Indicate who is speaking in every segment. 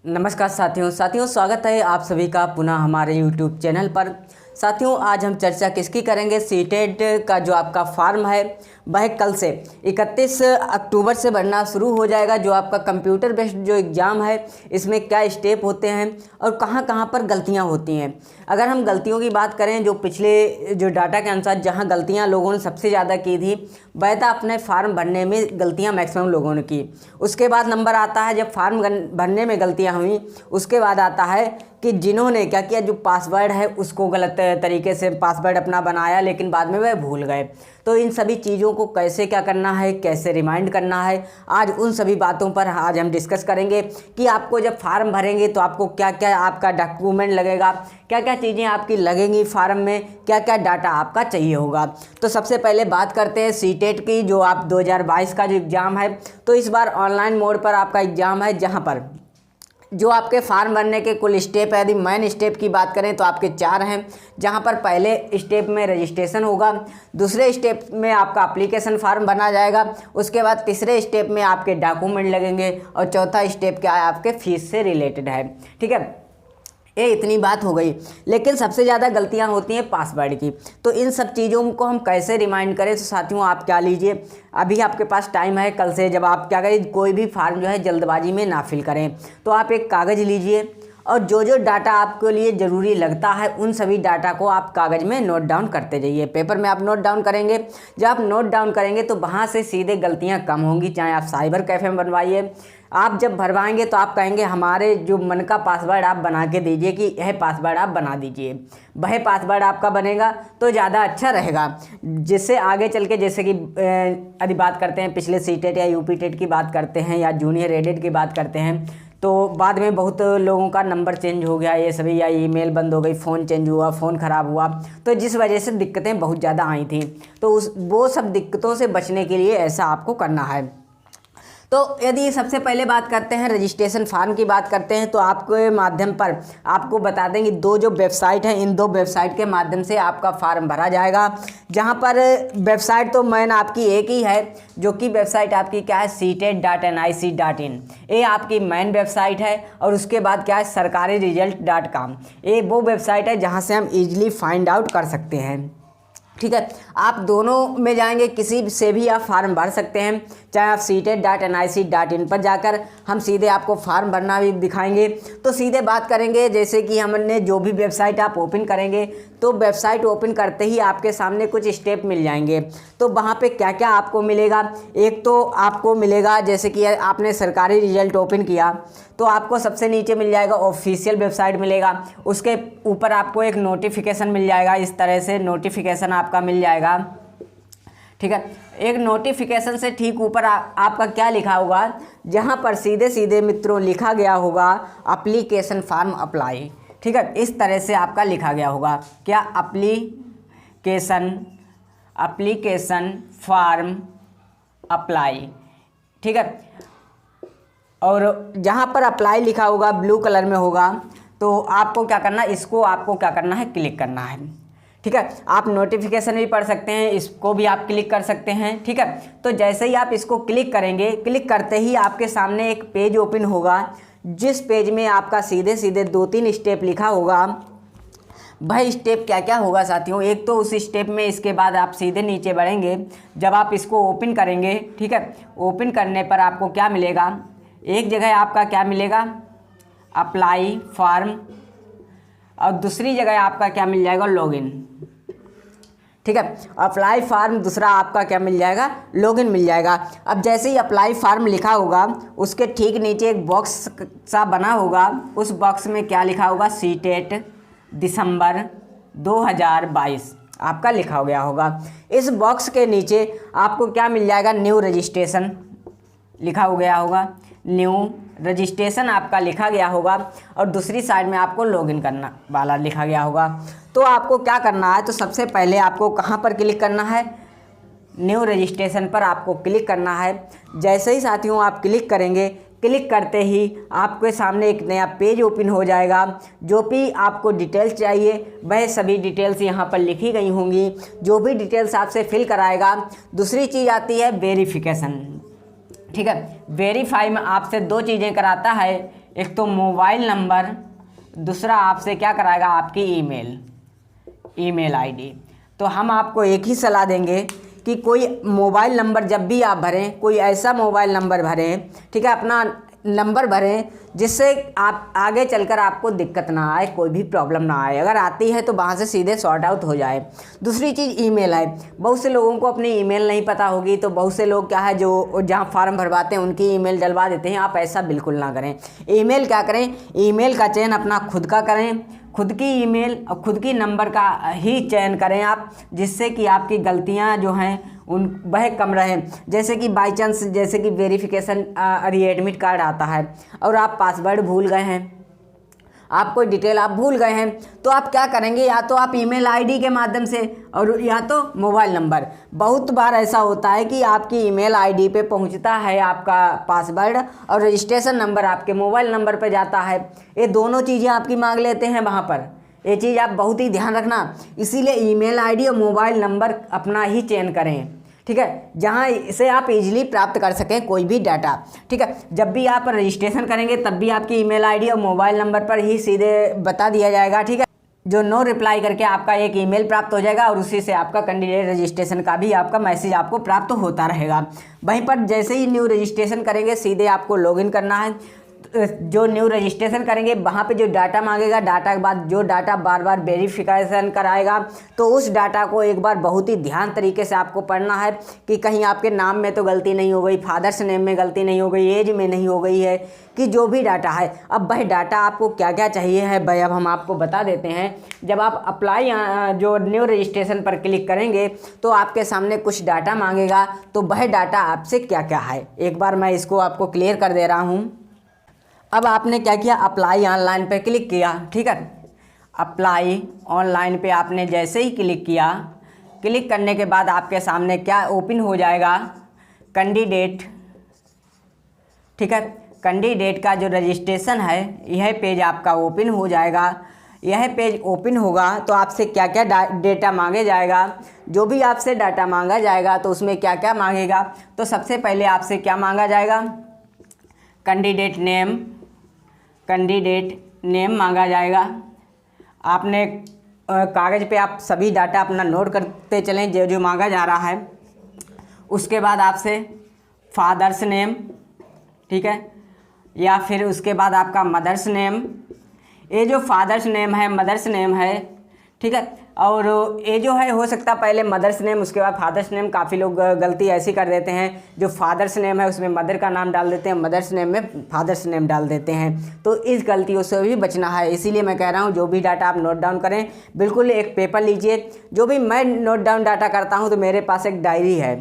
Speaker 1: नमस्कार साथियों स्वागत है आप सभी का पुनः हमारे YouTube चैनल पर। साथियों, आज हम चर्चा किसकी करेंगे? सीटेट का जो आपका फॉर्म है वह कल से 31 अक्टूबर से भरना शुरू हो जाएगा। जो आपका कंप्यूटर बेस्ड जो एग्ज़ाम है, इसमें क्या स्टेप होते हैं और कहां कहां पर गलतियां होती हैं। अगर हम गलतियों की बात करें, जो पिछले जो डाटा के अनुसार जहां गलतियां लोगों ने सबसे ज़्यादा की थी, वह था अपने फार्म भरने में गलतियां मैक्सिमम लोगों ने की। उसके बाद नंबर आता है जब फार्म भरने में गलतियाँ हुई, उसके बाद आता है कि जिन्होंने क्या किया, जो पासवर्ड है उसको गलत तरीके से पासवर्ड अपना बनाया, लेकिन बाद में वह भूल गए। तो इन सभी चीज़ों को कैसे क्या करना है, कैसे रिमाइंड करना है, आज उन सभी बातों पर आज हम डिस्कस करेंगे कि आपको जब फार्म भरेंगे तो आपको क्या क्या आपका डॉक्यूमेंट लगेगा, क्या क्या चीज़ें आपकी लगेंगी फार्म में, क्या क्या डाटा आपका चाहिए होगा। तो सबसे पहले बात करते हैं सीटेट की, जो आप 2022 का जो एग्ज़ाम है। तो इस बार ऑनलाइन मोड पर आपका एग्ज़ाम है, जहाँ पर जो आपके फार्म भरने के कुल स्टेप है, यदि मेन स्टेप की बात करें तो आपके 4 हैं। जहां पर पहले स्टेप में रजिस्ट्रेशन होगा, दूसरे स्टेप में आपका एप्लीकेशन फार्म बना जाएगा, उसके बाद तीसरे स्टेप में आपके डॉक्यूमेंट लगेंगे और चौथा स्टेप क्या है, आपके फीस से रिलेटेड है। ठीक है, ये इतनी बात हो गई। लेकिन सबसे ज़्यादा गलतियां होती हैं पासवर्ड की। तो इन सब चीज़ों को हम कैसे रिमाइंड करें? तो साथियों, आप क्या लीजिए, अभी आपके पास टाइम है कल से। जब आप क्या करें, कोई भी फार्म जो है जल्दबाजी में ना फिल करें, तो आप एक कागज़ लीजिए और जो जो डाटा आपके लिए ज़रूरी लगता है उन सभी डाटा को आप कागज़ में नोट डाउन करते जाइए। पेपर में आप नोट डाउन करेंगे, जब आप नोट डाउन करेंगे तो वहाँ से सीधे गलतियाँ कम होंगी। चाहे आप साइबर कैफ़े में बनवाइए, आप जब भरवाएंगे तो आप कहेंगे हमारे जो मन का पासवर्ड आप बना के दीजिए कि यह पासवर्ड आप बना दीजिए, वह पासवर्ड आपका बनेगा तो ज़्यादा अच्छा रहेगा। जिससे आगे चल के, जैसे कि यदि बात करते हैं पिछले सीटेट या यूपी टेट की बात करते हैं या जूनियर एडेड की बात करते हैं, तो बाद में बहुत लोगों का नंबर चेंज हो गया ये सभी, या ईमेल बंद हो गई, फ़ोन चेंज हुआ, फ़ोन ख़राब हुआ, तो जिस वजह से दिक्कतें बहुत ज़्यादा आई थी। तो वो सब दिक्कतों से बचने के लिए ऐसा आपको करना है। तो यदि सबसे पहले बात करते हैं रजिस्ट्रेशन फॉर्म की बात करते हैं, तो आपके माध्यम पर आपको बता देंगे दो जो वेबसाइट हैं, इन दो वेबसाइट के माध्यम से आपका फार्म भरा जाएगा। जहां पर वेबसाइट तो मेन आपकी एक ही है, जो कि वेबसाइट आपकी क्या है, seated.nic.in। ये आपकी मेन वेबसाइट है। और उसके बाद क्या है, sarkariresult.com। ये वो वेबसाइट है जहाँ से हम ईजिली फाइंड आउट कर सकते हैं। ठीक है, आप दोनों में जाएंगे, किसी से भी आप फार्म भर सकते हैं। चाहे आप seated.nic.in पर जाकर हम सीधे आपको फार्म भरना भी दिखाएंगे। तो सीधे बात करेंगे, जैसे कि हमने जो भी वेबसाइट आप ओपन करेंगे, तो वेबसाइट ओपन करते ही आपके सामने कुछ स्टेप मिल जाएंगे। तो वहाँ पे क्या क्या आपको मिलेगा, एक तो आपको मिलेगा, जैसे कि आपने सरकारी रिजल्ट ओपन किया तो आपको सबसे नीचे मिल जाएगा ऑफिशियल वेबसाइट मिलेगा। उसके ऊपर आपको एक नोटिफिकेशन मिल जाएगा, इस तरह से नोटिफिकेशन आपका मिल जाएगा। ठीक है, एक नोटिफिकेशन से ठीक ऊपर आपका क्या लिखा होगा, जहां पर सीधे सीधे मित्रों लिखा गया होगा एप्लीकेशन फॉर्म अप्लाई। ठीक है, इस तरह से आपका लिखा गया होगा, क्या, एप्लीकेशन फॉर्म अप्लाई। ठीक है, और जहाँ पर अप्लाई लिखा होगा ब्लू कलर में होगा, तो आपको क्या करना है, इसको आपको क्या करना है, क्लिक करना है। ठीक है, आप नोटिफिकेशन भी पढ़ सकते हैं, इसको भी आप क्लिक कर सकते हैं। ठीक है, तो जैसे ही आप इसको क्लिक करेंगे, क्लिक करते ही आपके सामने एक पेज ओपन होगा, जिस पेज में आपका सीधे सीधे 2-3 स्टेप लिखा होगा। भाई स्टेप क्या क्या होगा साथियों, एक तो उस स्टेप में, इसके बाद आप सीधे नीचे बढ़ेंगे, जब आप इसको ओपन करेंगे, ठीक है, ओपन करने पर आपको क्या मिलेगा, एक जगह आपका क्या मिलेगा, अप्लाई फॉर्म, और दूसरी जगह आपका क्या मिल जाएगा, लॉगिन। ठीक है, अप्लाई फॉर्म, दूसरा आपका क्या मिल जाएगा, लॉगिन मिल जाएगा। अब जैसे ही अप्लाई फॉर्म लिखा होगा, उसके ठीक नीचे एक बॉक्स सा बना होगा, उस बॉक्स में क्या लिखा होगा, सीटेट दिसंबर 2022 आपका लिखा गया होगा। इस बॉक्स के नीचे आपको क्या मिल जाएगा, न्यू रजिस्ट्रेशन लिखा हो गया होगा, न्यू रजिस्ट्रेशन आपका लिखा गया होगा, और दूसरी साइड में आपको लॉगिन करना वाला लिखा गया होगा। तो आपको क्या करना है, तो सबसे पहले आपको कहाँ पर क्लिक करना है, न्यू रजिस्ट्रेशन पर आपको क्लिक करना है। जैसे ही साथियों आप क्लिक करेंगे, क्लिक करते ही आपके सामने एक नया पेज ओपन हो जाएगा। जो भी आपको डिटेल्स चाहिए वह सभी डिटेल्स यहाँ पर लिखी गई होंगी, जो भी डिटेल्स आपसे फिल कराएगा। दूसरी चीज़ आती है वेरिफिकेशन। ठीक है, वेरीफाई में आपसे 2 चीज़ें कराता है, एक तो मोबाइल नंबर, दूसरा आपसे क्या कराएगा, आपकी ईमेल आईडी। तो हम आपको एक ही सलाह देंगे कि कोई मोबाइल नंबर जब भी आप भरें, कोई ऐसा मोबाइल नंबर भरें, ठीक है, अपना नंबर भरें जिससे आप आगे चलकर आपको दिक्कत ना आए, कोई भी प्रॉब्लम ना आए। अगर आती है तो वहाँ से सीधे सॉर्ट आउट हो जाए। दूसरी चीज़ ईमेल है। बहुत से लोगों को अपनी ईमेल नहीं पता होगी, तो बहुत से लोग क्या है जो जहाँ फार्म भरवाते हैं उनकी ईमेल डलवा देते हैं। आप ऐसा बिल्कुल ना करें। ईमेल क्या करें, ईमेल का चयन अपना खुद का करें, खुद की ईमेल और खुद की नंबर का ही चयन करें आप, जिससे कि आपकी गलतियां जो हैं उन वह कम रहें। जैसे कि बाई चांस, जैसे कि वेरिफिकेशन रीएडमिट कार्ड आता है और आप पासवर्ड भूल गए हैं, आप कोई डिटेल आप भूल गए हैं, तो आप क्या करेंगे, या तो आप ईमेल आईडी के माध्यम से और या तो मोबाइल नंबर। बहुत बार ऐसा होता है कि आपकी ईमेल आईडी पे पहुंचता है आपका पासवर्ड और रजिस्ट्रेशन नंबर आपके मोबाइल नंबर पे जाता है। ये दोनों चीज़ें आपकी मांग लेते हैं वहाँ पर। ये चीज़ आप बहुत ही ध्यान रखना। इसीलिए ईमेल आईडी और मोबाइल नंबर अपना ही चयन करें, ठीक है, जहाँ से आप इजीली प्राप्त कर सकें कोई भी डाटा, ठीक है। जब भी आप रजिस्ट्रेशन करेंगे तब भी आपकी ईमेल आईडी और मोबाइल नंबर पर ही सीधे बता दिया जाएगा, ठीक है, जो नो रिप्लाई करके आपका एक ईमेल प्राप्त हो जाएगा और उसी से आपका कैंडिडेट रजिस्ट्रेशन का भी आपका मैसेज आपको प्राप्त होता रहेगा। वहीं पर जैसे ही न्यू रजिस्ट्रेशन करेंगे सीधे आपको लॉगिन करना है। जो न्यू रजिस्ट्रेशन करेंगे वहाँ पे जो डाटा मांगेगा, डाटा के बाद जो डाटा बार बार वेरिफिकेशन कराएगा, तो उस डाटा को एक बार बहुत ही ध्यान तरीके से आपको पढ़ना है कि कहीं आपके नाम में तो गलती नहीं हो गई, फादर्स नेम में गलती नहीं हो गई, एज में नहीं हो गई है, कि जो भी डाटा है। अब वह डाटा आपको क्या क्या चाहिए है भाई, अब हम आपको बता देते हैं। जब आप अप्लाई जो न्यू रजिस्ट्रेशन पर क्लिक करेंगे तो आपके सामने कुछ डाटा मांगेगा, तो वह डाटा आपसे क्या क्या है एक बार मैं इसको आपको क्लियर कर दे रहा हूँ। अब आपने क्या किया, अप्लाई ऑनलाइन पे क्लिक किया, ठीक है। अप्लाई ऑनलाइन पे आपने जैसे ही क्लिक किया, क्लिक करने के बाद आपके सामने क्या ओपन हो जाएगा, कैंडिडेट, ठीक है। कैंडिडेट का जो रजिस्ट्रेशन है यह पेज आपका ओपन हो जाएगा। यह पेज ओपन होगा तो आपसे क्या क्या डेटा मांगे जाएगा, जो भी आपसे डाटा मांगा जाएगा तो उसमें क्या क्या मांगेगा। तो सबसे पहले आपसे क्या मांगा जाएगा, कैंडिडेट नेम मांगा जाएगा। आपने कागज़ पे आप सभी डाटा अपना नोट करते चलें जो जो मांगा जा रहा है। उसके बाद आपसे फादर्स नेम, ठीक है, या फिर उसके बाद आपका मदर्स नेम। ये जो फादर्स नेम है, मदर्स नेम है, ठीक है, और ये जो है हो सकता पहले मदर्स नेम उसके बाद फादर्स नेम। काफ़ी लोग गलती ऐसी कर देते हैं, जो फादर्स नेम है उसमें मदर का नाम डाल देते हैं, मदर्स नेम में फादर्स नेम डाल देते हैं। तो इस गलतियों से भी बचना है, इसीलिए मैं कह रहा हूँ जो भी डाटा आप नोट डाउन करें, बिल्कुल एक पेपर लीजिए। जो भी मैं नोट डाउन डाटा करता हूँ तो मेरे पास एक डायरी है,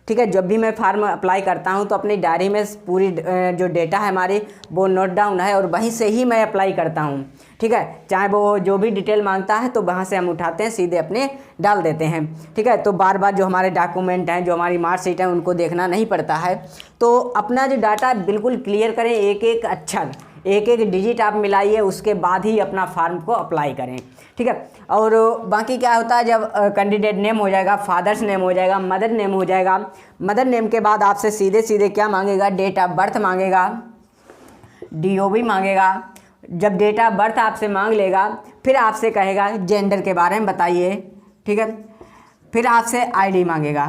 Speaker 1: ठीक है। जब भी मैं फार्म अप्लाई करता हूँ तो अपनी डायरी में पूरी जो डेटा है हमारी वो नोट डाउन है और वहीं से ही मैं अप्लाई करता हूँ, ठीक है। चाहे वो जो भी डिटेल मांगता है तो वहाँ से हम उठाते हैं सीधे अपने डाल देते हैं, ठीक है। तो बार बार जो हमारे डॉक्यूमेंट हैं, जो हमारी मार्कशीट है, उनको देखना नहीं पड़ता है। तो अपना जो डाटा बिल्कुल क्लियर करें, एक एक अक्षर, एक एक डिजिट आप मिलाइए, उसके बाद ही अपना फार्म को अप्लाई करें, ठीक है। और बाकी क्या होता है, जब कैंडिडेट नेम हो जाएगा, फादर्स नेम हो जाएगा, मदर नेम हो जाएगा, मदर नेम के बाद आपसे सीधे सीधे क्या मांगेगा, डेट ऑफ बर्थ मांगेगा, DOB मांगेगा। जब डेट ऑफ बर्थ आपसे मांग लेगा फिर आपसे कहेगा जेंडर के बारे में बताइए, ठीक है। फिर आपसे ID मांगेगा।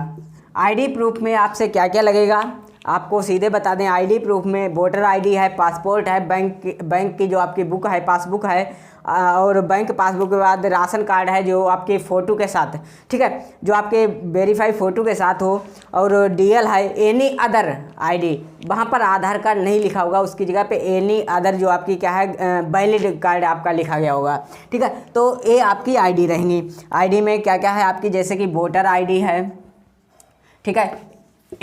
Speaker 1: ID प्रूफ में आपसे क्या क्या लगेगा आपको सीधे बता दें। ID प्रूफ में वोटर ID है, पासपोर्ट है, बैंक की जो आपकी बुक है, पासबुक है, और बैंक पासबुक के बाद राशन कार्ड है जो आपके फ़ोटो के साथ, ठीक है, जो आपके वेरीफाई फ़ोटो के साथ हो, और DL है, एनी अदर ID। वहाँ पर आधार कार्ड नहीं लिखा होगा, उसकी जगह पे एनी अदर जो आपकी क्या है वैलिड कार्ड आपका लिखा गया होगा, ठीक है। तो ये आपकी ID रहेंगी। ID में क्या क्या है आपकी, जैसे कि वोटर ID है, ठीक है,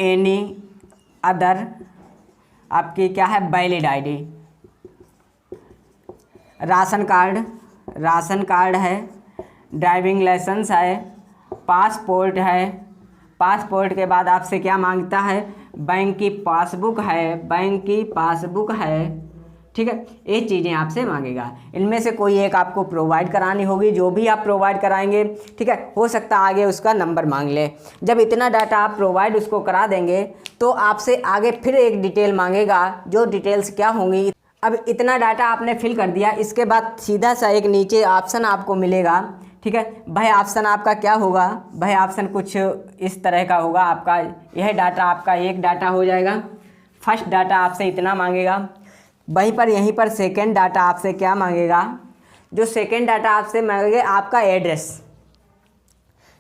Speaker 1: एनी अदर आपकी क्या है वैलिड ID, राशन कार्ड है, ड्राइविंग लाइसेंस है, पासपोर्ट है। पासपोर्ट के बाद आपसे क्या मांगता है, बैंक की पासबुक है, ठीक है। ये चीज़ें आपसे मांगेगा। इनमें से कोई एक आपको प्रोवाइड करानी होगी, जो भी आप प्रोवाइड कराएंगे, ठीक है, हो सकता है आगे उसका नंबर मांग ले। जब इतना डाटा आप प्रोवाइड उसको करा देंगे तो आपसे आगे फिर एक डिटेल मांगेगा, जो डिटेल्स क्या होंगी, अब इतना डाटा आपने फिल कर दिया, इसके बाद सीधा सा एक नीचे ऑप्शन आपको मिलेगा, ठीक है। वह ऑप्शन आपका क्या होगा, वह ऑप्शन कुछ इस तरह का होगा आपका। यह डाटा आपका एक डाटा हो जाएगा। फर्स्ट डाटा आपसे इतना मांगेगा, वहीं पर यहीं पर सेकंड डाटा आपसे क्या मांगेगा, जो सेकंड डाटा आपसे मांगेगा आपका एड्रेस,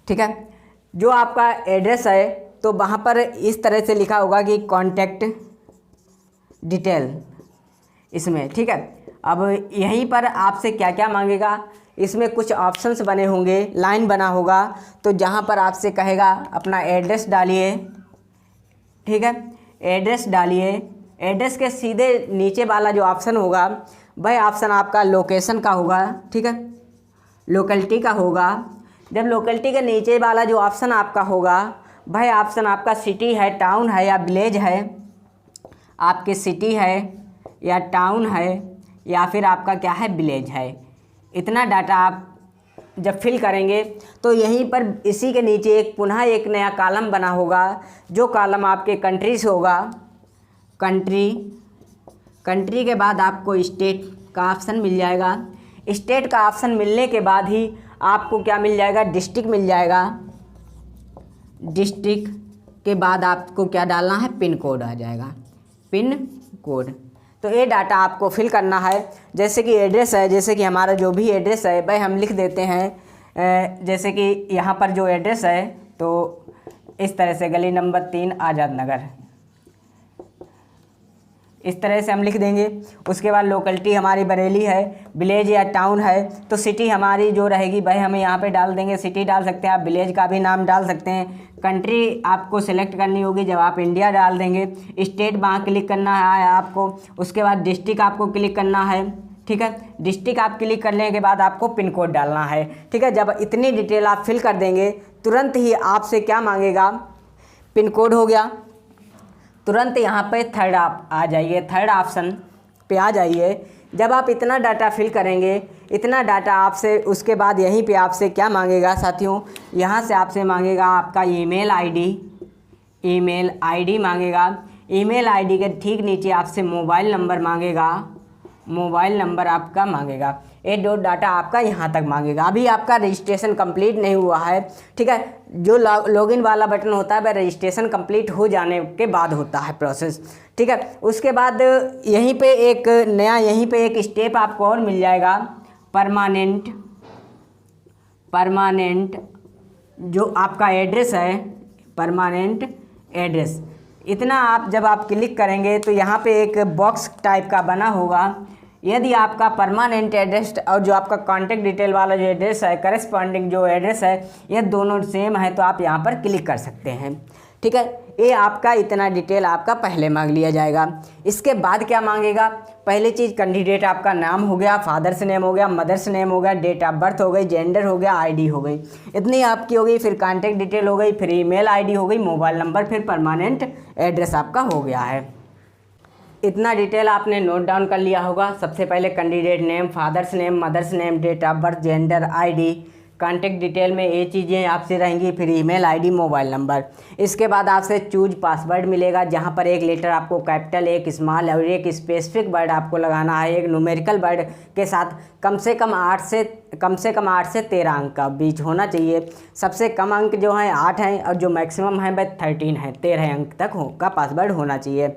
Speaker 1: ठीक है। जो आपका एड्रेस है तो वहाँ पर इस तरह से लिखा होगा कि कॉन्टैक्ट डिटेल इसमें, ठीक है। अब यहीं पर आपसे क्या क्या मांगेगा, इसमें कुछ ऑप्शंस बने होंगे, लाइन बना होगा, तो जहाँ पर आपसे कहेगा अपना एड्रेस डालिए, ठीक है। एड्रेस डालिए, एड्रेस के सीधे नीचे वाला जो ऑप्शन होगा वह ऑप्शन आपका लोकेशन का होगा, ठीक है, लोकेलिटी का होगा। जब लोकेलिटी के नीचे वाला जो ऑप्शन आपका होगा वह ऑप्शन आपका सिटी है, टाउन है या विलेज है, आपके सिटी है या टाउन है या फिर आपका क्या है, विलेज है। इतना डाटा आप जब फिल करेंगे तो यहीं पर इसी के नीचे एक पुनः एक नया कॉलम बना होगा, जो कॉलम आपके कंट्री से होगा। कंट्री के बाद आपको स्टेट का ऑप्शन मिल जाएगा। स्टेट का ऑप्शन मिलने के बाद ही आपको क्या मिल जाएगा, डिस्ट्रिक्ट मिल जाएगा। डिस्ट्रिक्ट के बाद आपको क्या डालना है, पिन कोड आ जाएगा, पिन कोड। तो ये डाटा आपको फिल करना है। जैसे कि एड्रेस है, जैसे कि हमारा जो भी एड्रेस है भाई हम लिख देते हैं, जैसे कि यहाँ पर जो एड्रेस है तो इस तरह से गली नंबर 3 आज़ाद नगर, इस तरह से हम लिख देंगे। उसके बाद लोकेलिटी हमारी बरेली है, विलेज या टाउन है तो सिटी हमारी जो रहेगी भाई हमें यहाँ पे डाल देंगे, सिटी डाल सकते हैं, आप विलेज का भी नाम डाल सकते हैं। कंट्री आपको सिलेक्ट करनी होगी, जब आप इंडिया डाल देंगे। स्टेट वहाँ क्लिक करना है आपको। उसके बाद डिस्ट्रिक्ट आपको क्लिक करना है, ठीक है। डिस्ट्रिक्ट आप क्लिक करने के बाद आपको पिन कोड डालना है, ठीक है। जब इतनी डिटेल आप फिल कर देंगे तुरंत ही आपसे क्या मांगेगा, पिन कोड हो गया। तुरंत यहाँ पे थर्ड आप आ जाइए, थर्ड ऑप्शन पे आ जाइए। जब आप इतना डाटा फिल करेंगे, इतना डाटा आपसे, उसके बाद यहीं पे आपसे क्या मांगेगा साथियों, यहाँ से आपसे मांगेगा आपका ईमेल आईडी मांगेगा। ईमेल आईडी के ठीक नीचे आपसे मोबाइल नंबर मांगेगा, मोबाइल नंबर आपका मांगेगा। ये दो डाटा आपका यहाँ तक मांगेगा। अभी आपका रजिस्ट्रेशन कंप्लीट नहीं हुआ है, ठीक है। जो लॉगिन वाला बटन होता है वह रजिस्ट्रेशन कंप्लीट हो जाने के बाद होता है प्रोसेस, ठीक है। उसके बाद यहीं पे एक नया, यहीं पे एक स्टेप आपको और मिल जाएगा, परमानेंट जो आपका एड्रेस है, परमानेंट एड्रेस। इतना आप जब आप क्लिक करेंगे तो यहाँ पे एक बॉक्स टाइप का बना होगा। यदि आपका परमानेंट एड्रेस और जो आपका कॉन्टैक्ट डिटेल वाला जो एड्रेस है, करेस्पॉन्डिंग जो एड्रेस है, ये दोनों सेम है तो आप यहाँ पर क्लिक कर सकते हैं, ठीक है। ये आपका इतना डिटेल आपका पहले मांग लिया जाएगा। इसके बाद क्या मांगेगा, पहली चीज़ कैंडिडेट आपका नाम हो गया, फादर्स नेम हो गया, मदर्स नेम हो गया, डेट ऑफ बर्थ हो गई, जेंडर हो गया, आईडी हो गई, इतनी आपकी हो गई। फिर कॉन्टैक्ट डिटेल हो गई, फिर ईमेल आईडी हो गई, मोबाइल नंबर, फिर परमानेंट एड्रेस आपका हो गया है। इतना डिटेल आपने नोट डाउन कर लिया होगा। सबसे पहले candidate name, father's name, mother's name, date of birth, gender, ID, contact detail में ये चीज़ें आपसे रहेंगी। फिर ईमेल आईडी, मोबाइल नंबर। इसके बाद आपसे चूज पासवर्ड मिलेगा, जहाँ पर एक लेटर आपको कैपिटल, एक स्मॉल और एक स्पेसिफिक वर्ड आपको लगाना है। एक न्यूमेरिकल वर्ड के साथ कम से कम 8 से 13 अंक का बीच होना चाहिए। सबसे कम अंक जो हैं 8 हैं और जो मैक्सिमम है वह 13 है, 13 अंक तक का पासवर्ड होना चाहिए।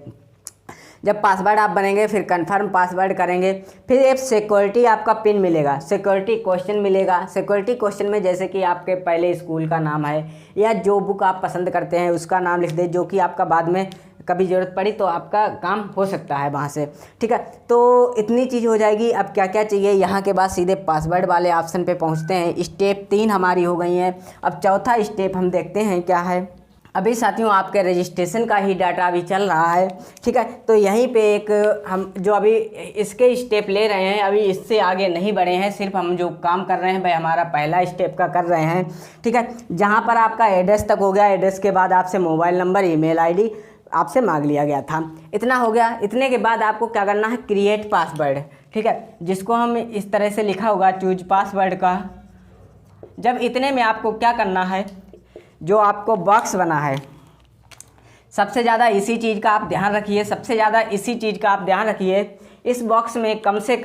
Speaker 1: जब पासवर्ड आप बनेंगे फिर कंफर्म पासवर्ड करेंगे। फिर एक सिक्योरिटी आपका पिन मिलेगा, सिक्योरिटी क्वेश्चन मिलेगा। सिक्योरिटी क्वेश्चन में जैसे कि आपके पहले स्कूल का नाम है या जो बुक आप पसंद करते हैं उसका नाम लिख दें, जो कि आपका बाद में कभी ज़रूरत पड़ी तो आपका काम हो सकता है वहाँ से, ठीक है। तो इतनी चीज़ हो जाएगी। अब क्या क्या चाहिए, यहाँ के बाद सीधे पासवर्ड वाले ऑप्शन पे पहुँचते हैं। स्टेप 3 हमारी हो गई हैं। अब चौथा स्टेप हम देखते हैं क्या है। अभी साथियों आपके रजिस्ट्रेशन का ही डाटा अभी चल रहा है, ठीक है। तो यहीं पे एक हम जो अभी इसके स्टेप ले रहे हैं, अभी इससे आगे नहीं बढ़े हैं। सिर्फ हम जो काम कर रहे हैं भाई हमारा पहला स्टेप का कर रहे हैं, ठीक है। जहाँ पर आपका एड्रेस तक हो गया, एड्रेस के बाद आपसे मोबाइल नंबर, ईमेल आईडी आपसे मांग लिया गया था। इतना हो गया। इतने के बाद आपको क्या करना है, क्रिएट पासवर्ड, ठीक है, जिसको हम इस तरह से लिखा होगा चूज पासवर्ड का। जब इतने में आपको क्या करना है, जो आपको बॉक्स बना है, सबसे ज़्यादा इसी चीज़ का आप ध्यान रखिए, सबसे ज़्यादा इसी चीज़ का आप ध्यान रखिए इस बॉक्स में कम से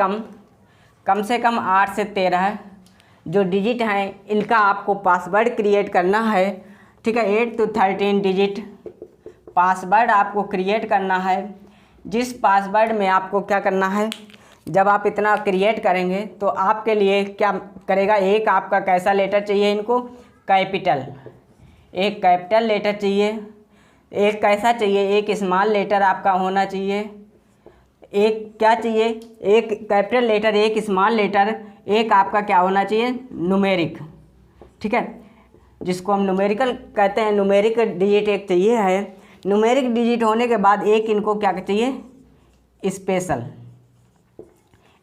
Speaker 1: कम 8 से 13 जो डिजिट हैं इनका आपको पासवर्ड क्रिएट करना है। ठीक है, 8 to 13 डिजिट पासवर्ड आपको क्रिएट करना है। जिस पासवर्ड में आपको क्या करना है, जब आप इतना क्रिएट करेंगे तो आपके लिए क्या करेगा, एक आपका कैसा लेटर चाहिए इनको, कैपिटल, एक कैपिटल लेटर चाहिए, एक कैसा चाहिए, एक स्मॉल लेटर आपका होना चाहिए, एक क्या चाहिए, एक कैपिटल लेटर, एक स्मॉल लेटर, एक आपका क्या होना चाहिए, न्यूमेरिक। ठीक है, जिसको हम न्यूमेरिकल कहते हैं, न्यूमेरिक डिजिट एक चाहिए है। न्यूमेरिक डिजिट होने के बाद एक इनको क्या चाहिए,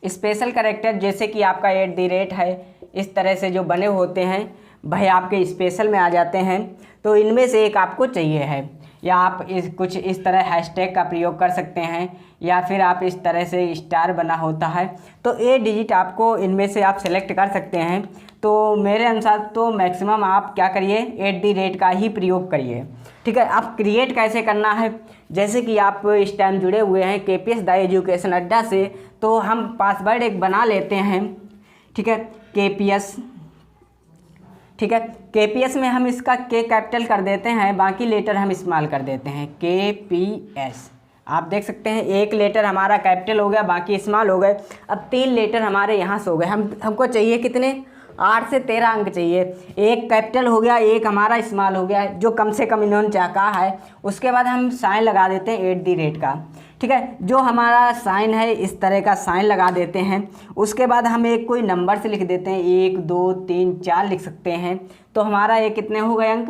Speaker 1: स्पेशल कैरेक्टर, जैसे कि आपका @ है, इस तरह से जो बने होते हैं वह आपके स्पेशल में आ जाते हैं। तो इनमें से एक आपको चाहिए है, या आप कुछ इस तरह हैशटैग का प्रयोग कर सकते हैं, या फिर आप इस तरह से स्टार बना होता है, तो ये डिजिट आपको इनमें से आप सेलेक्ट कर सकते हैं। तो मेरे अनुसार तो मैक्सिमम आप क्या करिए, @ का ही प्रयोग करिए। ठीक है, आप क्रिएट कैसे करना है, जैसे कि आप इस टाइम जुड़े हुए हैं KPS द एजुकेशन अड्डा से, तो हम पासवर्ड एक बना लेते हैं। ठीक है, KPS, ठीक है, KPS में हम इसका K कैपिटल कर देते हैं, बाकी लेटर हम स्मॉल कर देते हैं, KPS। आप देख सकते हैं एक लेटर हमारा कैपिटल हो गया, बाकी स्मॉल हो गए। अब 3 लेटर हमारे यहाँ से हो गए। हमको चाहिए कितने, 8 से 13 अंक चाहिए। एक कैपिटल हो गया, एक हमारा स्मॉल हो गया, जो कम से कम इन्होंने कहा है। उसके बाद हम साइन लगा देते हैं @ का। ठीक है, जो हमारा साइन है इस तरह का साइन लगा देते हैं। उसके बाद हम एक कोई नंबर से लिख देते हैं, 1 2 3 4 लिख सकते हैं। तो हमारा ये कितने हो गए अंक,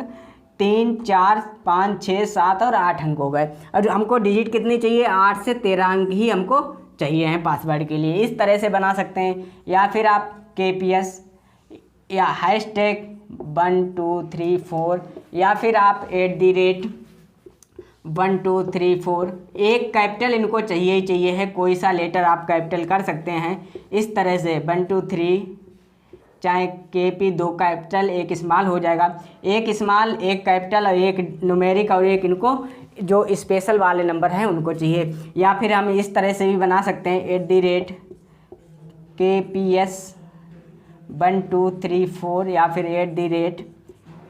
Speaker 1: 3 4 5 6 7 और 8 अंक हो गए। और हमको डिजिट कितनी चाहिए, 8 से 13 अंक ही हमको चाहिए हैं पासवर्ड के लिए। इस तरह से बना सकते हैं, या फिर आप KPS या हैशटैग 1 2 3 4, या फिर आप @ 1 2 3 4, एक कैपिटल इनको चाहिए ही चाहिए है। कोई सा लेटर आप कैपिटल कर सकते हैं इस तरह से, 1 2 3, चाहे KP 2 कैपिटल एक स्मॉल हो जाएगा, एक स्मॉल एक कैपिटल और एक न्यूमेरिक, और एक इनको जो स्पेशल वाले नंबर हैं उनको चाहिए। या फिर हम इस तरह से भी बना सकते हैं, @ KPS 1 2 3 4, या फिर @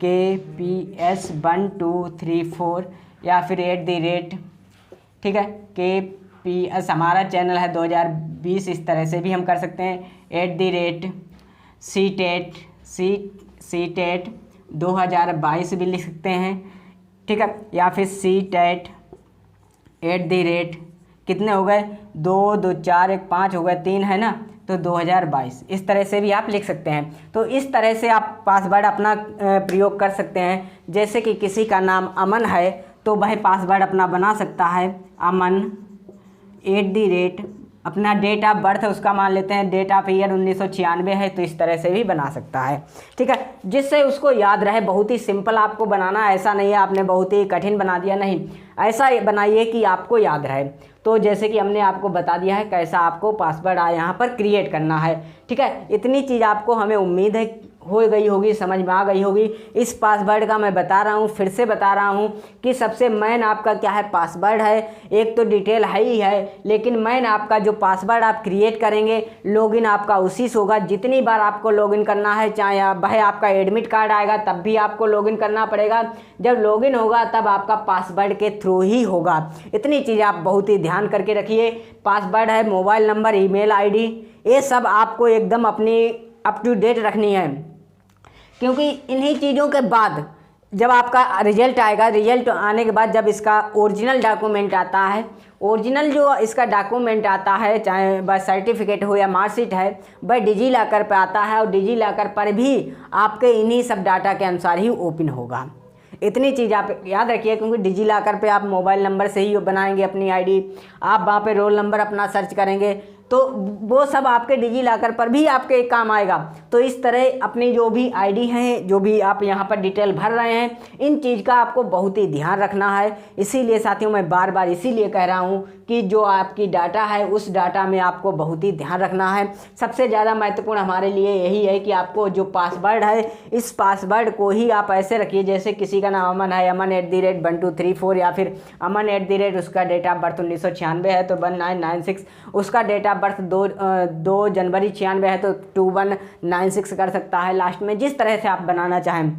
Speaker 1: KPS 1 2 3 4, या फिर @ ठीक है, KPS हमारा चैनल है 2020, इस तरह से भी हम कर सकते हैं। @ CTET 2022 भी लिख सकते हैं। ठीक है, या फिर CTET @ कितने हो गए, 2 2 4 1 5 हो गए, 3 है ना, तो 2022, इस तरह से भी आप लिख सकते हैं। तो इस तरह से आप पासवर्ड अपना प्रयोग कर सकते हैं। जैसे कि किसी का नाम अमन है तो वह पासवर्ड अपना बना सकता है, अमन @ अपना डेट ऑफ बर्थ उसका मान लेते हैं, डेट ऑफ ईयर 1996 है, तो इस तरह से भी बना सकता है। ठीक है, जिससे उसको याद रहे। बहुत ही सिंपल आपको बनाना है, ऐसा नहीं है आपने बहुत ही कठिन बना दिया, नहीं, ऐसा बनाइए कि आपको याद रहे। तो जैसे कि हमने आपको बता दिया है कैसा आपको पासवर्ड यहाँ पर क्रिएट करना है। ठीक है, इतनी चीज़ आपको हमें उम्मीद है हो गई होगी, समझ में आ गई होगी। इस पासवर्ड का मैं बता रहा हूँ, फिर से बता रहा हूँ कि सबसे मेन आपका क्या है, पासवर्ड है। एक तो डिटेल है ही है, लेकिन मेन आपका जो पासवर्ड आप क्रिएट करेंगे, लॉगिन आपका उसी से होगा। जितनी बार आपको लॉगिन करना है, चाहे भाई आपका एडमिट कार्ड आएगा तब भी आपको लॉगिन करना पड़ेगा। जब लॉगिन होगा तब आपका पासवर्ड के थ्रू ही होगा। इतनी चीज़ आप बहुत ही ध्यान करके रखिए। पासवर्ड है, मोबाइल नंबर, ईमेल आईडी, ये सब आपको एकदम अपनी अप टू डेट रखनी है, क्योंकि इन्हीं चीज़ों के बाद जब आपका रिजल्ट आएगा, रिजल्ट आने के बाद जब इसका ओरिजिनल डॉक्यूमेंट आता है, ओरिजिनल जो इसका डॉक्यूमेंट आता है, चाहे बर्थ सर्टिफिकेट हो या मार्कशीट है, वह डिजी लॉकर पर आता है, और डिजी लॉकर पर भी आपके इन्हीं सब डाटा के अनुसार ही ओपन होगा। इतनी चीज़ आप याद रखिए, क्योंकि डिजी लॉकर पे आप मोबाइल नंबर से ही बनाएंगे अपनी आईडी। आप वहाँ पे रोल नंबर अपना सर्च करेंगे तो वो सब आपके डिजी लॉकर पर भी आपके काम आएगा। तो इस तरह अपनी जो भी आईडी हैं, जो भी आप यहाँ पर डिटेल भर रहे हैं, इन चीज़ का आपको बहुत ही ध्यान रखना है। इसीलिए साथियों मैं बार बार इसीलिए कह रहा हूँ कि जो आपकी डाटा है उस डाटा में आपको बहुत ही ध्यान रखना है। सबसे ज़्यादा महत्वपूर्ण हमारे लिए यही है कि आपको जो पासवर्ड है, इस पासवर्ड को ही आप ऐसे रखिए जैसे किसी का नाम अमन है, aman@1234, या फिर अमन@ उसका डेट ऑफ बर्थ 1996 है तो 1996, उसका डेट ऑफ बर्थ 2 जनवरी 96 है तो 2196 कर सकता है लास्ट में, जिस तरह से आप बनाना चाहें।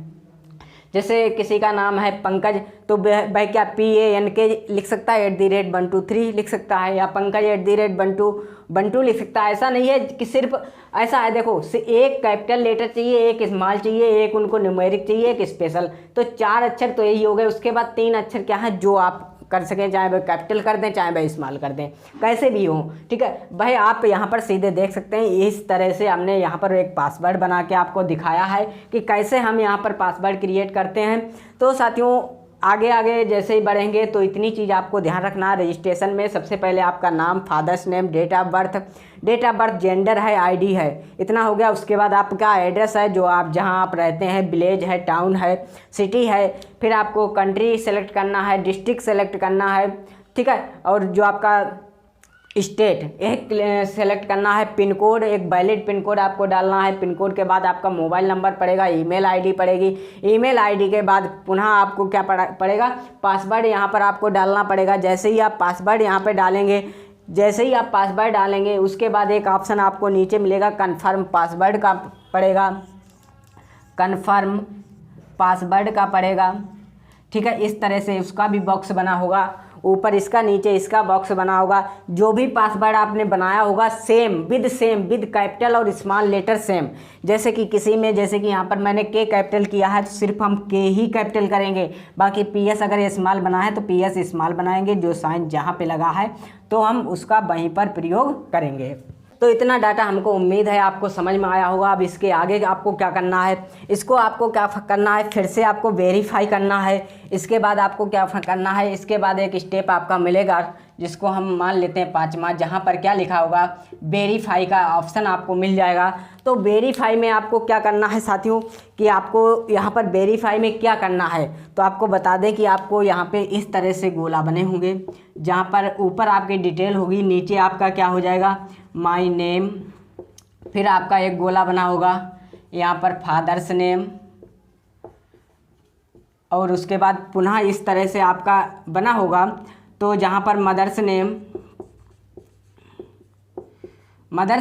Speaker 1: जैसे किसी का नाम है पंकज तो वह क्या PANK लिख सकता है, @123 लिख सकता है, या पंकज@1 लिख सकता है। ऐसा नहीं है कि सिर्फ ऐसा है, देखो एक कैपिटल लेटर चाहिए, एक स्मॉल चाहिए, एक उनको न्यूमेरिक चाहिए, एक स्पेशल, तो 4 अक्षर तो यही हो गए। उसके बाद 3 अक्षर क्या है जो आप कर सकें, चाहे वह कैपिटल कर दें चाहे वह स्मॉल कर दें, कैसे भी हो, ठीक है भाई। आप यहाँ पर सीधे देख सकते हैं इस तरह से हमने यहाँ पर एक पासवर्ड बना के आपको दिखाया है कि कैसे हम यहाँ पर पासवर्ड क्रिएट करते हैं। तो साथियों आगे आगे जैसे ही बढ़ेंगे तो इतनी चीज़ आपको ध्यान रखना है। रजिस्ट्रेशन में सबसे पहले आपका नाम, father's name, date of birth, gender है, आईडी है, इतना हो गया। उसके बाद आपका एड्रेस है, जो आप जहां आप रहते हैं, विलेज है, टाउन है, सिटी है। फिर आपको कंट्री सेलेक्ट करना है, डिस्ट्रिक्ट सेलेक्ट करना है, ठीक है। और जो आपका स्टेट एक सेलेक्ट करना है, पिन कोड, एक वैलिड पिन कोड आपको डालना है। पिन कोड के बाद आपका मोबाइल नंबर पड़ेगा, ईमेल आईडी पड़ेगी, ईमेल आईडी के बाद पुनः आपको क्या पड़ेगा, पासवर्ड यहाँ पर आपको डालना पड़ेगा। जैसे ही आप पासवर्ड यहाँ पे डालेंगे, उसके बाद एक ऑप्शन आपको नीचे मिलेगा कन्फर्म पासवर्ड का पड़ेगा, ठीक है। इस तरह से उसका भी बॉक्स बना होगा, ऊपर इसका नीचे इसका बॉक्स बना होगा। जो भी पासवर्ड आपने बनाया होगा सेम विद कैपिटल और स्मॉल लेटर सेम। जैसे कि किसी में, जैसे कि यहाँ पर मैंने के कैपिटल किया है तो सिर्फ हम के ही कैपिटल करेंगे, बाकी PS अगर स्मॉल बना है तो PS स्मॉल बनाएंगे। जो साइन जहाँ पे लगा है तो हम उसका वहीं पर प्रयोग करेंगे। तो इतना डाटा हमको उम्मीद है आपको समझ में आया होगा। अब इसके आगे आपको क्या करना है, इसको आपको क्या करना है, फिर से आपको वेरीफाई करना है। इसके बाद आपको क्या करना है, इसके बाद एक स्टेप आपका मिलेगा जिसको हम मान लेते हैं 5वां, जहाँ पर क्या लिखा होगा, वेरीफाई का ऑप्शन आपको मिल जाएगा। तो वेरीफाई में आपको क्या करना है साथियों, कि आपको यहाँ पर वेरीफाई में क्या करना है, तो आपको बता दें कि आपको यहाँ पे इस तरह से गोला बने होंगे, जहाँ पर ऊपर आपकी डिटेल होगी, नीचे आपका क्या हो जाएगा, माय नेम, फिर आपका एक गोला बना होगा यहाँ पर फादर्स नेम, और उसके बाद पुनः इस तरह से आपका बना होगा। तो जहाँ पर मदर्स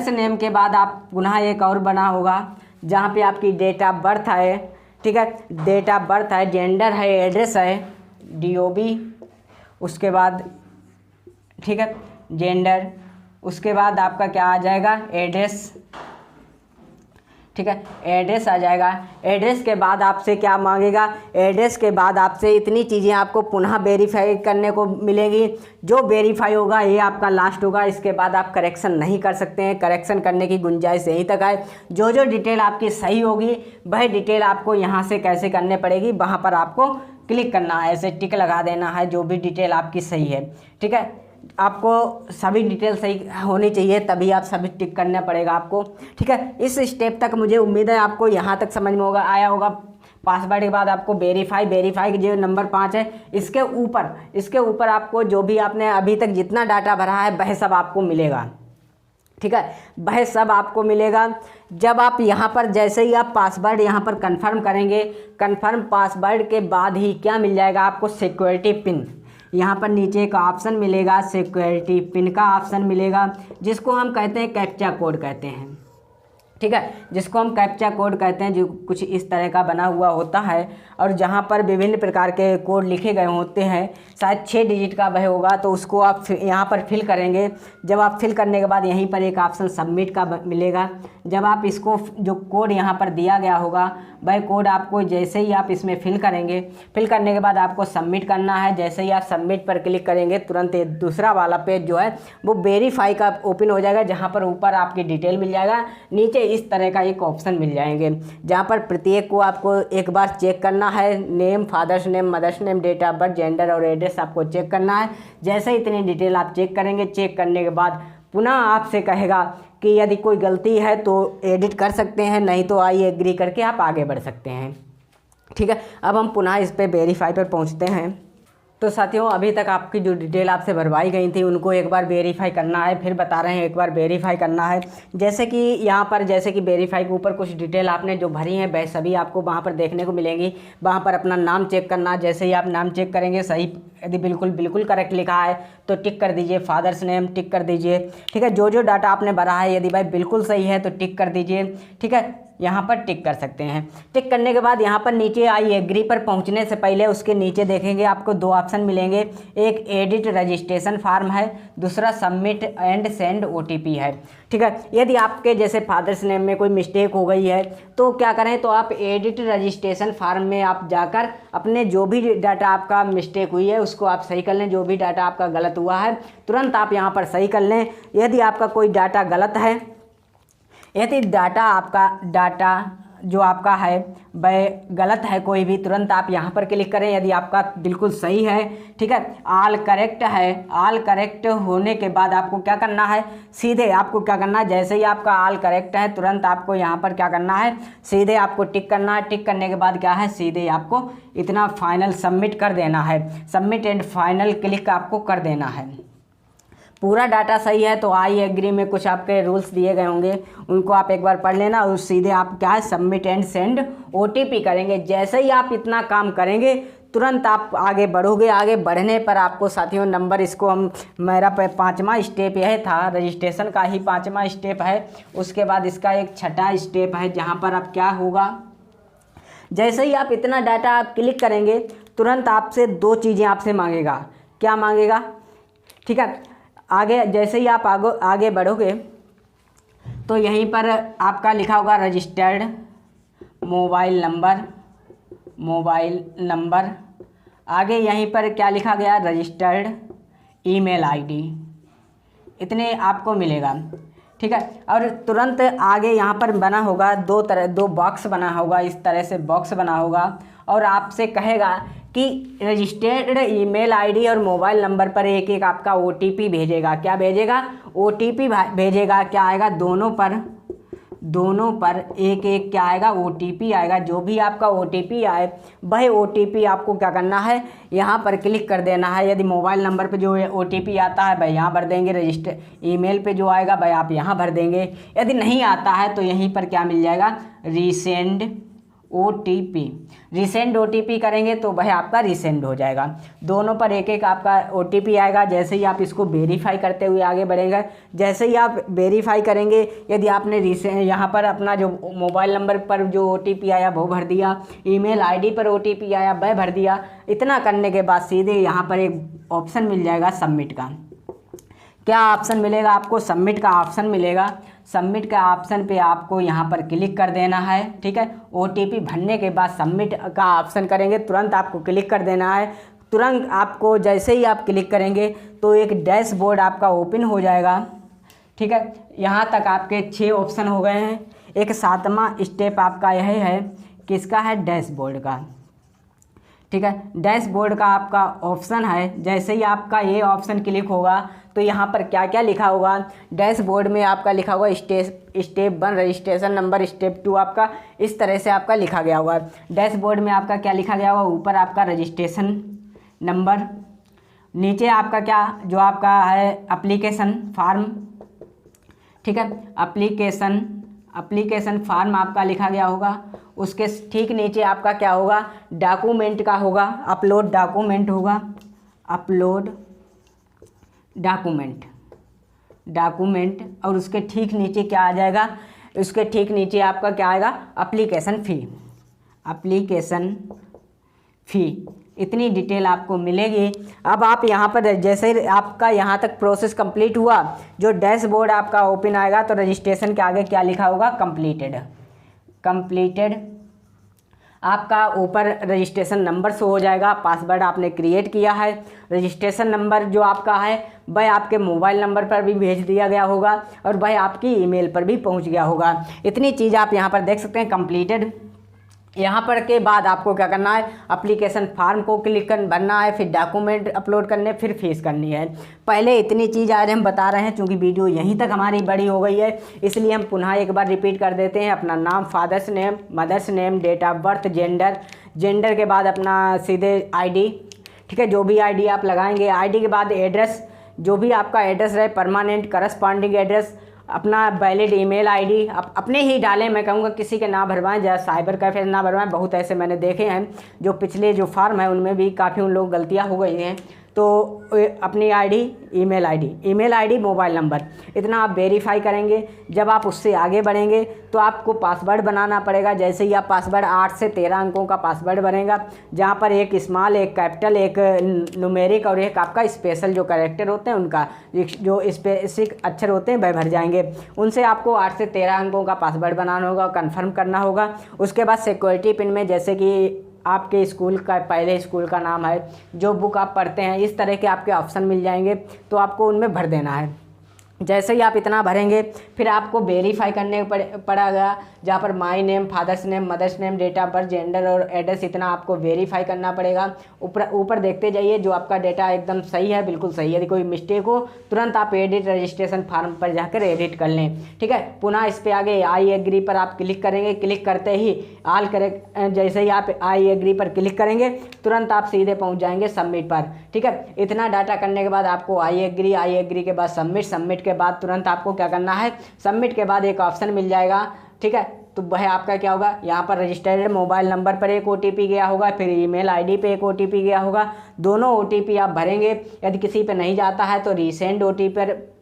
Speaker 1: नेम के बाद आप पुनः एक और बना होगा जहाँ पे आपकी डेट ऑफ बर्थ है, ठीक है, डेट ऑफ बर्थ है, जेंडर है, एड्रेस है, DOB, उसके बाद ठीक है जेंडर, उसके बाद आपका क्या आ जाएगा, एड्रेस, ठीक है, एड्रेस आ जाएगा। एड्रेस के बाद आपसे क्या मांगेगा, एड्रेस के बाद आपसे इतनी चीज़ें आपको पुनः वेरीफाई करने को मिलेगी। जो वेरीफाई होगा ये आपका लास्ट होगा, इसके बाद आप करेक्शन नहीं कर सकते हैं, करेक्शन करने की गुंजाइश यहीं तक है। जो डिटेल आपकी सही होगी वह डिटेल आपको यहाँ से कैसे करने पड़ेगी, वहाँ पर आपको क्लिक करना है, ऐसे टिक लगा देना है जो भी डिटेल आपकी सही है, ठीक है। आपको सभी डिटेल सही होनी चाहिए, तभी आप सभी टिक करना पड़ेगा आपको, ठीक है। इस स्टेप तक मुझे उम्मीद है आपको यहाँ तक समझ में आया होगा। पासवर्ड के बाद आपको वेरीफाई जो नंबर 5 है, इसके ऊपर आपको जो भी आपने अभी तक जितना डाटा भरा है वह सब आपको मिलेगा, ठीक है, वह सब आपको मिलेगा। जब आप यहाँ पर जैसे ही आप पासवर्ड यहाँ पर कंफर्म करेंगे, कंफर्म पासवर्ड के बाद ही क्या मिल जाएगा आपको, सिक्योरिटी पिन। यहाँ पर नीचे एक ऑप्शन मिलेगा, सिक्योरिटी पिन का ऑप्शन मिलेगा, जिसको हम कहते हैं कैप्चा कोड कहते हैं, ठीक है, जिसको हम कैप्चा कोड कहते हैं, जो कुछ इस तरह का बना हुआ होता है और जहाँ पर विभिन्न प्रकार के कोड लिखे गए होते हैं, शायद 6 डिजिट का वह होगा। तो उसको आप यहाँ पर फिल करेंगे। जब आप फिल करने के बाद यहीं पर एक ऑप्शन सबमिट का मिलेगा। जब आप इसको जो कोड यहाँ पर दिया गया होगा वह कोड आपको जैसे ही आप इसमें फिल करेंगे, फिल करने के बाद आपको सबमिट करना है। जैसे ही आप सबमिट पर क्लिक करेंगे तुरंत दूसरा वाला पेज जो है वो वेरीफाई का ओपन हो जाएगा, जहाँ पर ऊपर आपकी डिटेल मिल जाएगा, नीचे इस तरह का एक ऑप्शन मिल जाएंगे, जहाँ पर प्रत्येक को आपको एक बार चेक करना है। Name, father's name, mother's name, date of birth, gender और एड्रेस आपको चेक करना है। जैसे इतनी डिटेल आप चेक करेंगे, चेक करने के बाद पुनः आपसे कहेगा कि यदि कोई गलती है तो एडिट कर सकते हैं, नहीं तो आई एग्री करके आप आगे बढ़ सकते हैं। ठीक है, अब हम पुनः इस पर वेरीफाई पर पहुंचते हैं। तो साथियों, अभी तक आपकी जो डिटेल आपसे भरवाई गई थी उनको एक बार वेरीफाई करना है, फिर बता रहे हैं एक बार वेरीफाई करना है। जैसे कि यहाँ पर जैसे कि वेरीफाई के ऊपर कुछ डिटेल आपने जो भरी हैं वह सभी आपको वहाँ पर देखने को मिलेंगी। वहाँ पर अपना नाम चेक करना, जैसे ही आप नाम चेक करेंगे सही यदि बिल्कुल करेक्ट लिखा है तो टिक कर दीजिए, फादर्स नेम टिक कर दीजिए। ठीक है, जो डाटा आपने भरा है यदि भाई बिल्कुल सही है तो टिक कर दीजिए। ठीक है, यहाँ पर टिक कर सकते हैं। टिक करने के बाद यहाँ पर नीचे आई एग्री पर पहुँचने से पहले उसके नीचे देखेंगे आपको दो ऑप्शन मिलेंगे, एक एडिट रजिस्ट्रेशन फॉर्म है, दूसरा सबमिट एंड सेंड OTP है। ठीक है, यदि आपके जैसे फादर्स नेम में कोई मिस्टेक हो गई है तो क्या करें, तो आप एडिट रजिस्ट्रेशन फॉर्म में आप जाकर अपने जो भी डाटा आपका मिस्टेक हुई है उसको आप सही कर लें। जो भी डाटा आपका गलत हुआ है तुरंत आप यहाँ पर सही कर लें। यदि आपका कोई डाटा गलत है, यदि डाटा जो आपका है वह गलत है कोई भी, तुरंत आप यहाँ पर क्लिक करें। यदि आपका बिल्कुल सही है, ठीक है, ऑल करेक्ट है, ऑल करेक्ट होने के बाद आपको क्या करना है, सीधे आपको क्या करना है, जैसे ही आपका ऑल करेक्ट है तुरंत आपको यहाँ पर क्या करना है, सीधे आपको टिक करना है। टिक करने के बाद क्या है, सीधे आपको इतना फाइनल सबमिट कर देना है। सबमिट एंड फाइनल क्लिक आपको कर देना है। पूरा डाटा सही है तो आई एग्री में कुछ आपके रूल्स दिए गए होंगे, उनको आप एक बार पढ़ लेना और सीधे आप क्या है सबमिट एंड सेंड OTP करेंगे। जैसे ही आप इतना काम करेंगे तुरंत आप आगे बढ़ोगे। आगे बढ़ने पर आपको साथियों नंबर, इसको हम मेरा 5वां स्टेप यह था, रजिस्ट्रेशन का ही 5वां स्टेप है। उसके बाद इसका एक 6वां स्टेप है जहाँ पर आप क्या होगा, जैसे ही आप इतना डाटा आप क्लिक करेंगे तुरंत आपसे दो चीज़ें आपसे मांगेगा। क्या मांगेगा, ठीक है, आगे जैसे ही आप आगे बढ़ोगे तो यहीं पर आपका लिखा होगा रजिस्टर्ड मोबाइल नंबर, आगे यहीं पर क्या लिखा गया, रजिस्टर्ड ईमेल ID, इतने आपको मिलेगा। ठीक है, और तुरंत आगे यहाँ पर बना होगा दो बॉक्स बना होगा, इस तरह से बॉक्स बना होगा और आपसे कहेगा कि रजिस्टर्ड ईमेल ID और मोबाइल नंबर पर एक एक आपका OTP भेजेगा। क्या भेजेगा, OTP भेजेगा। क्या आएगा, दोनों पर एक एक क्या आएगा, OTP आएगा। जो भी आपका OTP आए वह OTP आपको क्या करना है, यहाँ पर क्लिक कर देना है। यदि मोबाइल नंबर पे जो OTP आता है वह यहाँ भर देंगे, रजिस्टर ईमेल पे जो आएगा वह आप यहाँ भर देंगे। यदि नहीं आता है तो यहीं पर क्या मिल जाएगा, रीसेंड OTP करेंगे तो वह आपका रीसेंड हो जाएगा। दोनों पर एक एक आपका OTP आएगा। जैसे ही आप इसको वेरीफाई करते हुए आगे बढ़ेंगे, जैसे ही आप वेरीफाई करेंगे, यदि आपने यहाँ पर अपना जो मोबाइल नंबर पर जो OTP आया वो भर दिया, ईमेल ID पर OTP आया वह भर दिया, इतना करने के बाद सीधे यहाँ पर एक ऑप्शन मिल जाएगा सबमिट का। क्या ऑप्शन मिलेगा आपको, सबमिट का ऑप्शन मिलेगा। सबमिट का ऑप्शन पे आपको यहाँ पर क्लिक कर देना है। ठीक है, OTP भरने के बाद सबमिट का ऑप्शन करेंगे, तुरंत आपको क्लिक कर देना है। तुरंत आपको जैसे ही आप क्लिक करेंगे तो एक डैशबोर्ड आपका ओपन हो जाएगा। ठीक है, यहाँ तक आपके 6 ऑप्शन हो गए हैं। एक 7वां स्टेप आपका यह है, किसका है, डैशबोर्ड का। ठीक है, डैशबोर्ड का आपका ऑप्शन है। जैसे ही आपका ये ऑप्शन क्लिक होगा तो यहाँ पर क्या क्या लिखा होगा, डैशबोर्ड में आपका लिखा होगा स्टेप 1 रजिस्ट्रेशन नंबर, स्टेप 2 आपका इस तरह से आपका लिखा गया होगा। डैशबोर्ड में आपका क्या लिखा गया होगा, ऊपर आपका रजिस्ट्रेशन नंबर, नीचे आपका क्या जो आपका है एप्लीकेशन फॉर्म। ठीक है, एप्लीकेशन फॉर्म आपका लिखा गया होगा। उसके ठीक नीचे आपका क्या होगा, डॉक्यूमेंट का होगा, अपलोड डॉक्यूमेंट होगा, अपलोड डॉक्यूमेंट। और उसके ठीक नीचे क्या आ जाएगा, उसके ठीक नीचे आपका क्या आएगा, एप्लीकेशन फ़ी। इतनी डिटेल आपको मिलेगी। अब आप यहाँ पर जैसे आपका यहाँ तक प्रोसेस कंप्लीट हुआ, जो डैशबोर्ड आपका ओपन आएगा तो रजिस्ट्रेशन के आगे क्या लिखा होगा, कंप्लीटेड। आपका ऊपर रजिस्ट्रेशन नंबर शो हो जाएगा, पासवर्ड आपने क्रिएट किया है। रजिस्ट्रेशन नंबर जो आपका है वह आपके मोबाइल नंबर पर भी भेज दिया गया होगा और वह आपकी ईमेल पर भी पहुंच गया होगा। इतनी चीज़ आप यहाँ पर देख सकते हैं, कंप्लीटेड। यहाँ पर के बाद आपको क्या करना है, एप्लीकेशन फार्म को क्लिक कर भरना है, फिर डॉक्यूमेंट अपलोड करने, फिर फीस करनी है। पहले इतनी चीज़ आज हम बता रहे हैं, चूँकि वीडियो यहीं तक हमारी बड़ी हो गई है इसलिए हम पुनः एक बार रिपीट कर देते हैं। अपना नाम, father's name, mother's name, date of birth, gender के बाद अपना सीधे आईडी, ठीक है, जो भी आईडी आप लगाएंगे। आईडी के बाद एड्रेस, जो भी आपका एड्रेस रहे, परमानेंट करस्पॉन्डिंग एड्रेस, अपना वैलिड ईमेल आईडी अपने ही डालें। मैं कहूँगा किसी के ना भरवाएं, जैसे साइबर कैफे ना भरवाएं। बहुत ऐसे मैंने देखे हैं जो पिछले जो फार्म है उनमें भी काफ़ी उन लोग गलतियाँ हो गई हैं। तो अपनी ID, email ID, mobile number, इतना आप वेरीफाई करेंगे। जब आप उससे आगे बढ़ेंगे तो आपको पासवर्ड बनाना पड़ेगा। जैसे ही आप पासवर्ड 8 से 13 अंकों का पासवर्ड बनेगा, जहाँ पर एक स्मॉल, एक कैपिटल, एक न्यूमेरिक और एक आपका स्पेशल जो कैरेक्टर होते हैं उनका जो स्पेसिफिक अक्षर होते हैं वह भर जाएंगे। उनसे आपको 8 से 13 अंकों का पासवर्ड बनाना होगा, कन्फर्म करना होगा। उसके बाद सिक्योरिटी पिन में, जैसे कि आपके स्कूल का पहले स्कूल का नाम है, जो बुक आप पढ़ते हैं, इस तरह के आपके ऑप्शन मिल जाएंगे, तो आपको उनमें भर देना है। जैसे ही आप इतना भरेंगे फिर आपको वेरीफाई करने पड़ेगा, जहाँ पर my name, father's name, mother's name, date of birth, gender और एड्रेस, इतना आपको वेरीफाई करना पड़ेगा। ऊपर देखते जाइए, जो आपका डेटा एकदम सही है, बिल्कुल सही है। यदि कोई मिस्टेक हो तुरंत आप एडिट रजिस्ट्रेशन फार्म पर जाकर एडिट कर लें, ठीक है। पुनः इस पर आगे आई एग्री पर आप क्लिक करेंगे। क्लिक करते ही ऑल करेक्ट, जैसे ही आप आई एग्री पर क्लिक करेंगे तुरंत आप सीधे पहुँच जाएंगे सबमिट पर, ठीक है। इतना डाटा करने के बाद आपको आई एग्री के बाद सबमिट के बाद तुरंत आपको क्या करना है, सबमिट के बाद एक ऑप्शन मिल जाएगा, ठीक है। तो वह आपका क्या होगा, यहाँ पर रजिस्टर्ड मोबाइल नंबर पर एक OTP गया होगा, फिर ईमेल आईडी पे एक OTP गया होगा। दोनों OTP आप भरेंगे। यदि किसी पे नहीं जाता है तो रीसेंड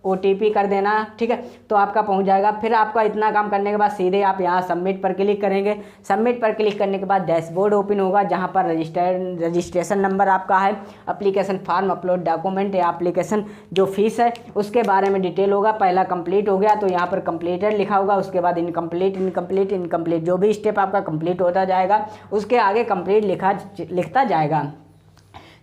Speaker 1: OTP कर देना, ठीक है, तो आपका पहुंच जाएगा। फिर आपका इतना काम करने के बाद सीधे आप यहाँ सबमिट पर क्लिक करेंगे। सबमिट पर क्लिक करने के बाद डैशबोर्ड ओपन होगा, जहाँ पर रजिस्ट्रेशन नंबर आपका है, एप्लीकेशन फॉर्म, अपलोड डॉक्यूमेंट या एप्लीकेशन जो फीस है उसके बारे में डिटेल होगा। पहला कंप्लीट हो गया तो यहाँ पर कंप्लीटेड लिखा होगा, उसके बाद इनकम्प्लीट, जो भी स्टेप आपका कंप्लीट होता जाएगा उसके आगे कंप्लीट लिखता जाएगा।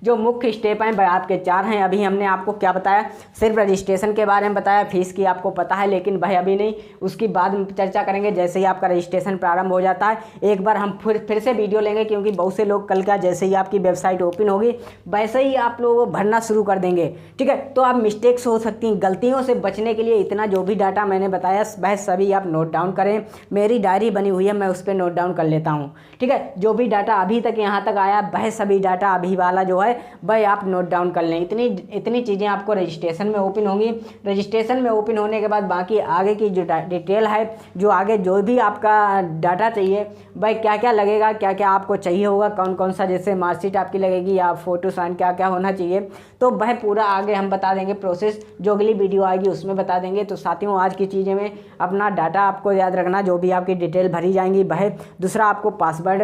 Speaker 1: जो मुख्य स्टेप हैं वह आपके 4 हैं। अभी हमने आपको क्या बताया, सिर्फ रजिस्ट्रेशन के बारे में बताया, फीस की आपको पता है, लेकिन भाई अभी नहीं, उसकी बाद में चर्चा करेंगे। जैसे ही आपका रजिस्ट्रेशन प्रारंभ हो जाता है एक बार हम फिर से वीडियो लेंगे, क्योंकि बहुत से लोग कल का जैसे ही आपकी वेबसाइट ओपन होगी वैसे ही आप लोग भरना शुरू कर देंगे, ठीक है। तो आप मिस्टेक्स हो सकती हैं, गलतियों से बचने के लिए इतना जो भी डाटा मैंने बताया वह सभी आप नोट डाउन करें। मेरी डायरी बनी हुई है, मैं उस पर नोट डाउन कर लेता हूँ, ठीक है। जो भी डाटा अभी तक यहाँ तक आया वह सभी डाटा अभी वाला जो है वह आप नोट डाउन कर लें। इतनी चीज़ें आपको रजिस्ट्रेशन में ओपन होंगी। रजिस्ट्रेशन में ओपन होने के बाद बाकी आगे की जो डिटेल है, जो आगे जो भी आपका डाटा चाहिए भाई, क्या क्या लगेगा, क्या क्या आपको चाहिए होगा, कौन कौन सा, जैसे मार्कशीट आपकी लगेगी या फोटो साइन, क्या क्या होना चाहिए, तो वह पूरा आगे हम बता देंगे। प्रोसेस जो अगली वीडियो आएगी उसमें बता देंगे। तो साथियों, आज की चीज़ें में अपना डाटा आपको याद रखना, जो भी आपकी डिटेल भरी जाएंगी वह, दूसरा आपको password,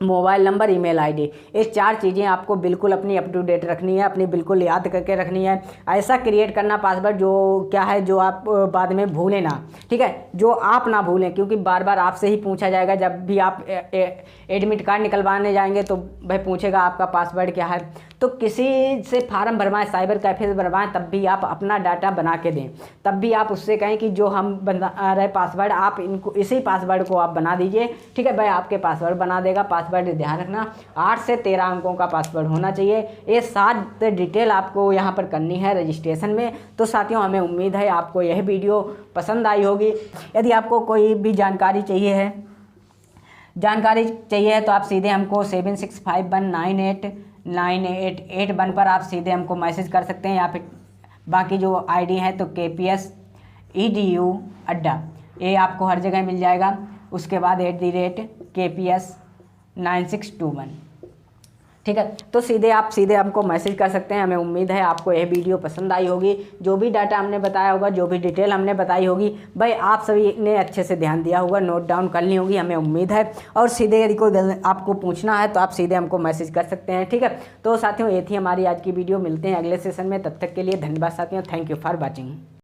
Speaker 1: mobile number, email ID, ये 4 चीज़ें आपको बिल्कुल अपनी अप टू डेट रखनी है, अपनी बिल्कुल याद करके रखनी है। ऐसा क्रिएट करना पासवर्ड जो क्या है, जो आप बाद में भूलें ना, ठीक है, जो आप ना भूलें, क्योंकि बार बार आपसे ही पूछा जाएगा। जब भी आप एडमिट कार्ड निकलवाने जाएंगे तो वह पूछेगा आपका पासवर्ड क्या है। तो किसी से फार्म भरवाएं, साइबर कैफे से भरवाएं, तब भी आप अपना डाटा बना के दें। तब भी आप उससे कहें कि जो हम बना रहे पासवर्ड, आप इनको इसी पासवर्ड को आप बना दीजिए, ठीक है। भाई आपके पासवर्ड बना देगा। पासवर्ड ध्यान रखना 8 से 13 अंकों का पासवर्ड होना चाहिए। ये 7 डिटेल आपको यहाँ पर करनी है रजिस्ट्रेशन में। तो साथियों, हमें उम्मीद है आपको यह वीडियो पसंद आई होगी। यदि आपको कोई भी जानकारी चाहिए है तो आप सीधे हमको 7651989881 पर आप सीधे हमको मैसेज कर सकते हैं, या फिर बाकी जो आईडी है तो KPS EDU अड्डा, ये आपको हर जगह मिल जाएगा। उसके बाद @KPS 9621, ठीक है। तो सीधे हमको मैसेज कर सकते हैं। हमें उम्मीद है आपको यह वीडियो पसंद आई होगी। जो भी डाटा हमने बताया होगा, जो भी डिटेल हमने बताई होगी, भाई आप सभी ने अच्छे से ध्यान दिया होगा, नोट डाउन कर ली होगी, हमें उम्मीद है। और सीधे यदि कोई आपको पूछना है तो आप सीधे हमको मैसेज कर सकते हैं, ठीक है। तो साथियों, ये थी हमारी आज की वीडियो। मिलते हैं अगले सेशन में, तब तक के लिए धन्यवाद साथियों। Thank you for watching.